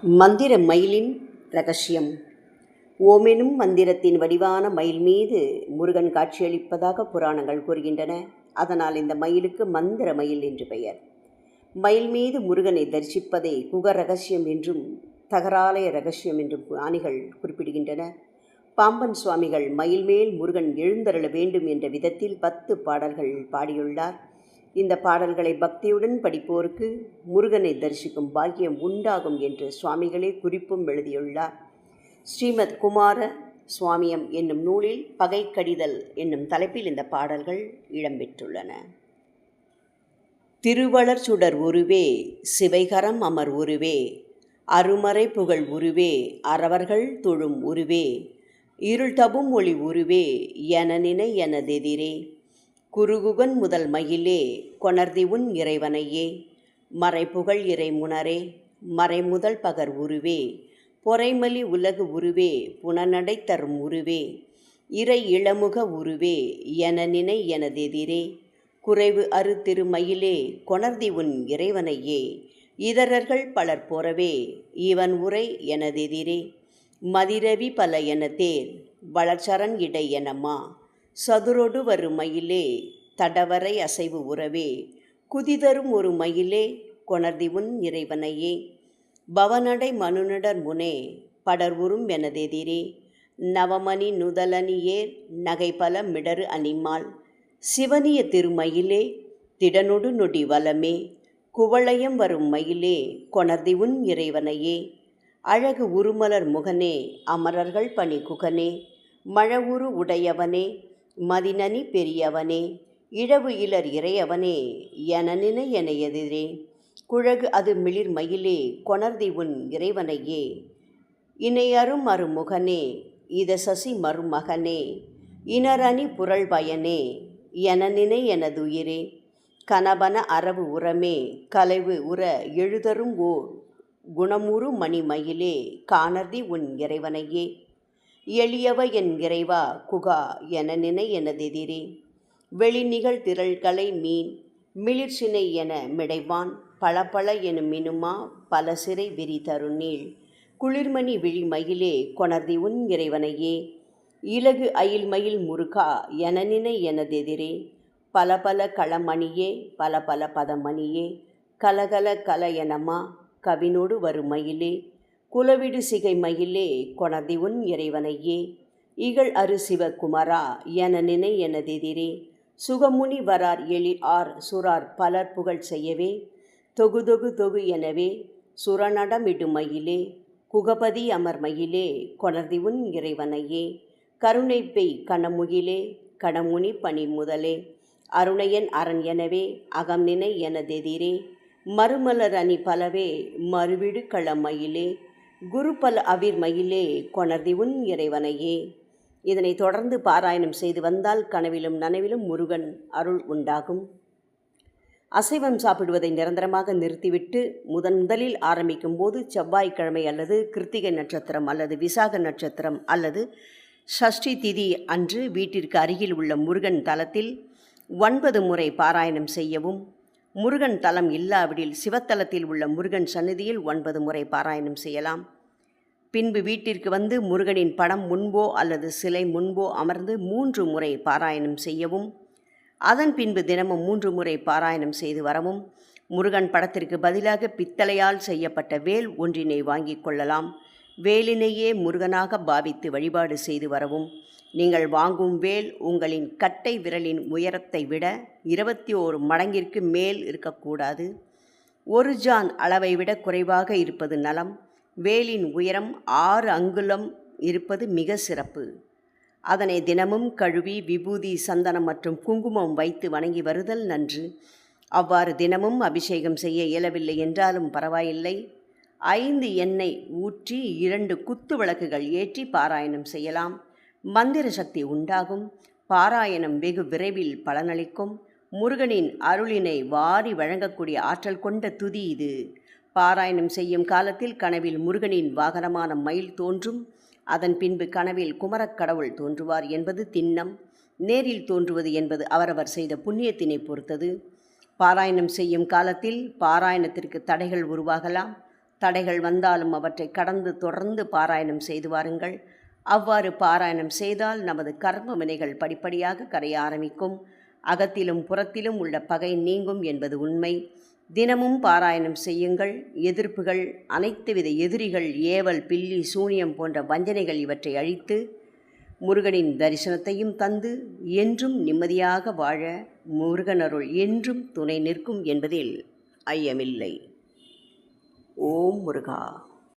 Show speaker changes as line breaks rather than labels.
மந்திர மயிலின் இரகசியம். ஓமெனும் மந்திரத்தின் வடிவான மயில் மீது முருகன் காட்சியளிப்பதாக புராணங்கள் கூறுகின்றன. அதனால் இந்த மயிலுக்கு மந்திர மயில் என்று பெயர். மயில் மீது முருகனை தரிசிப்பதை குக ரகசியம் என்றும் தகராலய ரகசியம் என்றும் ஞானிகள் குறிப்பிடுகின்றன. பாம்பன் சுவாமிகள் மயில் மேல் முருகன் எழுந்தருள வேண்டும் என்ற விதத்தில் 10 பாடல்கள் பாடியுள்ளார். இந்த பாடல்களை பக்தியுடன் படிப்போருக்கு முருகனை தரிசிக்கும் பாக்கியம் உண்டாகும் என்று சுவாமிகளே குறிப்பும் எழுதியுள்ளார். ஸ்ரீமத் குமார சுவாமியம் என்னும் நூலில் பகை கடிதல் என்னும் தலைப்பில் இந்த பாடல்கள் இடம்பெற்றுள்ளன. திருவளர் சுடர் உருவே, சிவைகரம் அமர் உருவே, அருமறை புகழ் உருவே, அறவர்கள் தொழும் உருவே, இருள் தபும் ஒளி உருவே, என நினை எனதெதிரே, குருகுகன் முதல் மயிலே, கொணர்தி உன் இறைவனையே, மறைப்புகழ் இறைமுனரே, மறைமுதல் பகர் உருவே, பொறைமலி உலகு உருவே, புனநடை தரும் உருவே, இறை இளமுக உருவே, என நினை எனதெதிரே, குறைவு அறு திருமயிலே, கொணர்தி உன் இறைவனையே, இதரர்கள் பலர் பொறவே, இவன் உரை எனதெதிரே, மதிரவி பல என தேர், வளர்ச்சரண் இடை எனமா, சதுரொடு வரு மயிலே, தடவரை அசைவு உறவே, குதிதரும் ஒரு மயிலே, கொணர்தி உன் இறைவனையே, பவநடை மனுநடர் முனே, படர்வுறும் எனதெதிரே, நவமணி நுதலணியேர் நகைபல மிடரு அணிமால், சிவனிய திருமயிலே, திடனொடு நொடி வலமே, குவளையம் வரும் மயிலே, கொணர்தி உன் இறைவனையே, அழகு உருமலர் முகனே, அமரர்கள் பணி குகனே, மழவுரு உடையவனே, மதினனி பெரியவனே, இழவு இலர் இறையவனே, என நினை என எதிரே, குழகு அது மிளிர் மயிலே, கொணர்தி உன் இறைவனையே, இணையரும் அருமுகனே, இத சசி மருமகனே, இனரணி புரள் பயனே, என நினை எனதுயிரே, கனபன அரவு உரமே, கலைவு உற எழுதரும் ஓர் குணமுறு மணிமயிலே, காணர்தி உன் இறைவனையே, எளியவ என் இறைவா குகா என நினை எனதெதிரே, வெளிநிகழ் திரள்களை மீன் மிளிர் சினை என மிடைவான், பளபள எனும் மினுமா பல சிறை விரி தருநீள், குளிர்மணி விழிமயிலே, கொணர்தி உன் இறைவனையே, இலகு அயில் மயில் முருகா என நினை எனதெதிரே, பல பல களமணியே, பல பல பதமணியே, கலகல கல எனமா, கவினோடு வரு மயிலே, குலவிடு சிகை மயிலே, கொணர்தி உன் இறைவனையே, இகழ் அரு சிவகுமரா என நினை எனதெதிரே, சுகமுனி வரார் எழில் ஆர் சுரார் பலர் புகழ் செய்யவே, தொகு தொகு எனவே, சுரநடமிடு மயிலே, குகபதி அமர் மயிலே, கொணர்தி உன் இறைவனையே, கருணை பெய் கணமுகிலே, கடமுனி பணி முதலே, அருணையன் அரண் எனவே, அகம் நினை எனதெதிரே, மறுமலர் அணி பலவே, மறுவிடு களமயிலே, குருபல அவிர் மயிலே, கொணர்தி உன் இறைவனையே. இதனை தொடர்ந்து பாராயணம் செய்து வந்தால் கனவிலும் நனவிலும் முருகன் அருள் உண்டாகும். அசைவம் சாப்பிடுவதை நிரந்தரமாக நிறுத்திவிட்டு முதலில் ஆரம்பிக்கும் போது செவ்வாய்க்கிழமை அல்லது கிருத்திகை நட்சத்திரம் அல்லது விசாக நட்சத்திரம் அல்லது சஷ்டி திதி அன்று வீட்டிற்கு அருகில் உள்ள முருகன் தலத்தில் 9 முறை பாராயணம் செய்யவும், முருகன் தலம் இல்லாவிடில் சிவத்தலத்தில் உள்ள முருகன் சந்நிதியில் 9 முறை பாராயணம் செய்யலாம். பின்பு வீட்டிற்கு வந்து முருகனின் படம் முன்போ அல்லது சிலை முன்போ அமர்ந்து 3 முறை பாராயணம் செய்யவும், அதன் பின்பு தினமும் 3 முறை பாராயணம் செய்து வரவும், முருகன் படத்திற்கு பதிலாக பித்தளையால் செய்யப்பட்ட வேல் ஒன்றினை வாங்கி கொள்ளலாம். வேலினையே முருகனாக பாவித்து வழிபாடு செய்து வரவும். நீங்கள் வாங்கும் வேல் உங்களின் கட்டை விரலின் உயரத்தை விட 21 மடங்கிற்கு மேல் இருக்கக்கூடாது. 1 ஜான் அளவை விட குறைவாக இருப்பது நலம். வேலின் உயரம் 6 அங்குலம் இருப்பது மிக சிறப்பு. அதனை தினமும் கழுவி விபூதி சந்தனம் மற்றும் குங்குமம் வைத்து வணங்கி வருதல் நன்று. அவ்வாறு தினமும் அபிஷேகம் செய்ய இயலவில்லை என்றாலும் பரவாயில்லை. 5 எண்ணெய் ஊற்றி 2 குத்து விளக்குகள் ஏற்றி பாராயணம் செய்யலாம். மந்திர சக்தி உண்டாகும். பாராயணம் வெகு விரைவில் பலனளிக்கும். முருகனின் அருளினை வாரி வழங்கக்கூடிய ஆற்றல் கொண்ட துதி இது. பாராயணம் செய்யும் காலத்தில் கனவில் முருகனின் வாகனமான மயில் தோன்றும். அதன் பின்பு கனவில் குமரக்கடவுள் தோன்றுவார் என்பது திண்ணம். நேரில் தோன்றுவது என்பது அவரவர் செய்த புண்ணியத்தினை பொறுத்தது. பாராயணம் செய்யும் காலத்தில் பாராயணத்திற்கு தடைகள் உருவாகலாம். தடைகள் வந்தாலும் அவற்றை கடந்து தொடர்ந்து பாராயணம் செய்து வாருங்கள். அவ்வாறு பாராயணம் செய்தால் நமது கர்ம வினைகள் படிப்படியாக கரைய ஆரம்பிக்கும். அகத்திலும் புறத்திலும் உள்ள பகை நீங்கும் என்பது உண்மை. தினமும் பாராயணம் செய்யுங்கள். எதிர்ப்புகள், அனைத்து வித எதிரிகள், ஏவல், பில்லி, சூனியம் போன்ற வஞ்சனைகள் இவற்றை அழித்து முருகனின் தரிசனத்தையும் தந்து என்றும் நிம்மதியாக வாழ முருகனருள் என்றும் துணை நிற்கும் என்பதில் ஐயமில்லை. ஓம் முருகா.